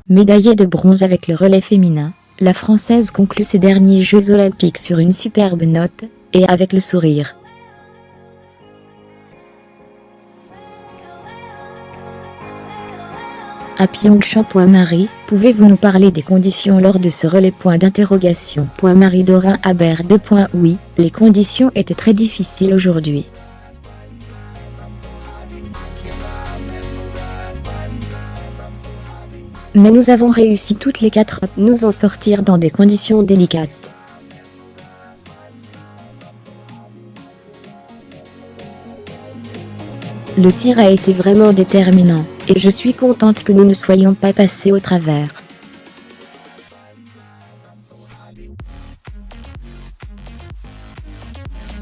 Médaillée de bronze avec le relais féminin, la Française conclut ses derniers Jeux Olympiques sur une superbe note, et avec le sourire. À Pyeongchang. Marie, pouvez-vous nous parler des conditions lors de ce relais ? Marie Dorin Aber. Oui, les conditions étaient très difficiles aujourd'hui. Mais nous avons réussi toutes les 4 à nous en sortir dans des conditions délicates. Le tir a été vraiment déterminant, et je suis contente que nous ne soyons pas passés au travers.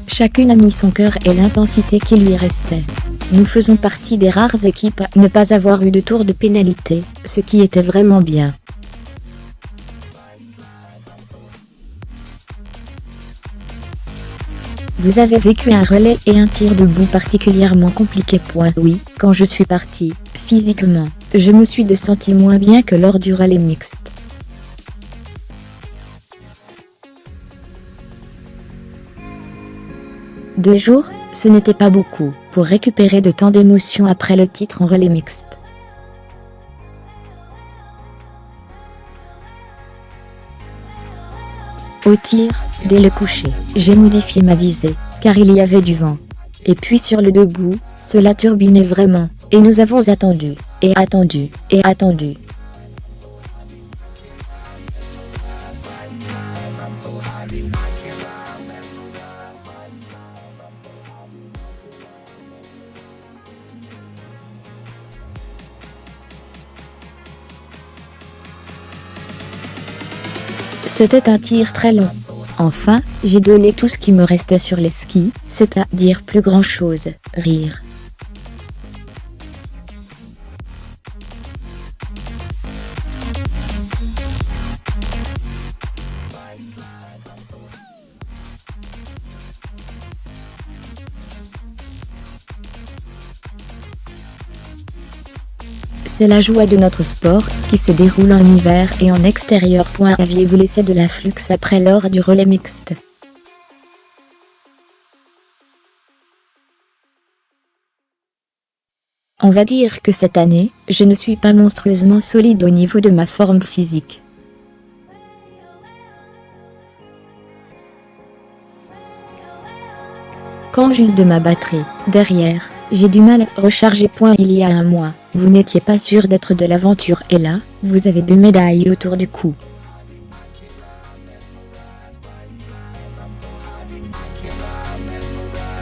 Chacune a mis son cœur et l'intensité qui lui restait. Nous faisons partie des rares équipes à ne pas avoir eu de tour de pénalité, ce qui était vraiment bien. Vous avez vécu un relais et un tir debout particulièrement compliqué. Oui, quand je suis partie, physiquement, je me suis sentie moins bien que lors du relais mixte. Deux jours, ce n'était pas beaucoup, pour récupérer de tant d'émotions après le titre en relais mixte. Au tir, dès le coucher, j'ai modifié ma visée, car il y avait du vent. Et puis sur le debout, cela turbinait vraiment, et nous avons attendu, et attendu, et attendu. C'était un tir très long. Enfin, j'ai donné tout ce qui me restait sur les skis, c'est-à-dire plus grand-chose, rire. C'est la joie de notre sport, qui se déroule en hiver et en extérieur. Aviez-vous laissé de la flux après lors du relais mixte? On va dire que cette année, je ne suis pas monstrueusement solide au niveau de ma forme physique. Quand j'use de ma batterie, derrière, j'ai du mal à recharger. Il y a un mois, vous n'étiez pas sûr d'être de l'aventure et là, vous avez 2 médailles autour du cou.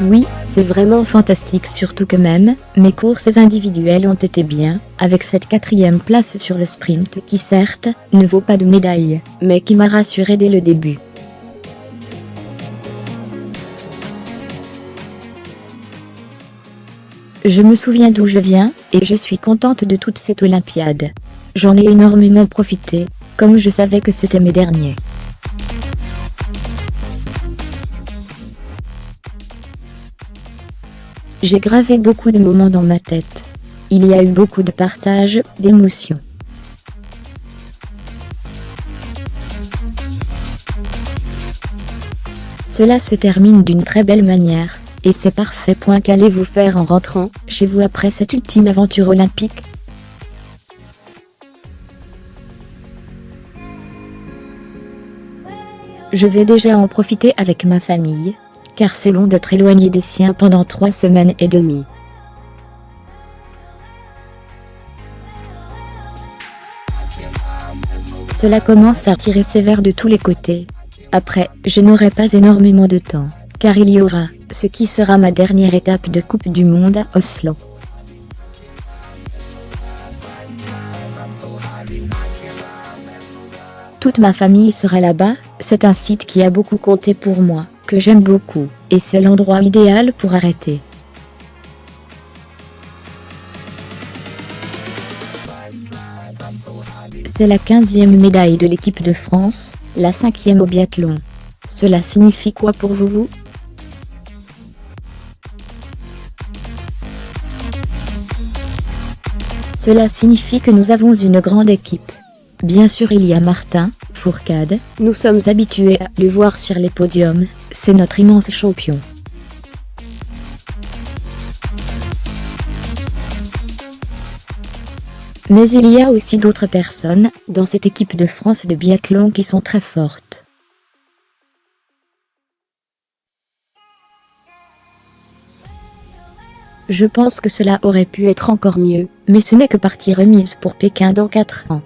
Oui, c'est vraiment fantastique, surtout que même, mes courses individuelles ont été bien, avec cette 4e place sur le sprint qui certes, ne vaut pas de médaille, mais qui m'a rassuré dès le début. Je me souviens d'où je viens, et je suis contente de toute cette Olympiade. J'en ai énormément profité, comme je savais que c'était mes derniers. J'ai gravé beaucoup de moments dans ma tête. Il y a eu beaucoup de partage, d'émotions. Cela se termine d'une très belle manière. Et c'est parfait. Qu'allez-vous faire en rentrant chez vous après cette ultime aventure olympique? Je vais déjà en profiter avec ma famille, car c'est long d'être éloigné des siens pendant 3 semaines et demie. Cela commence à tirer sévère de tous les côtés. Après, je n'aurai pas énormément de temps, car il y aura ce qui sera ma dernière étape de Coupe du Monde à Oslo. Toute ma famille sera là-bas, c'est un site qui a beaucoup compté pour moi, que j'aime beaucoup, et c'est l'endroit idéal pour arrêter. C'est la 15e médaille de l'équipe de France, la 5e au biathlon. Cela signifie quoi pour vous? Cela signifie que nous avons une grande équipe. Bien sûr, il y a Martin Fourcade, nous sommes habitués à le voir sur les podiums, c'est notre immense champion. Mais il y a aussi d'autres personnes dans cette équipe de France de biathlon qui sont très fortes. Je pense que cela aurait pu être encore mieux, mais ce n'est que partie remise pour Pékin dans 4 ans.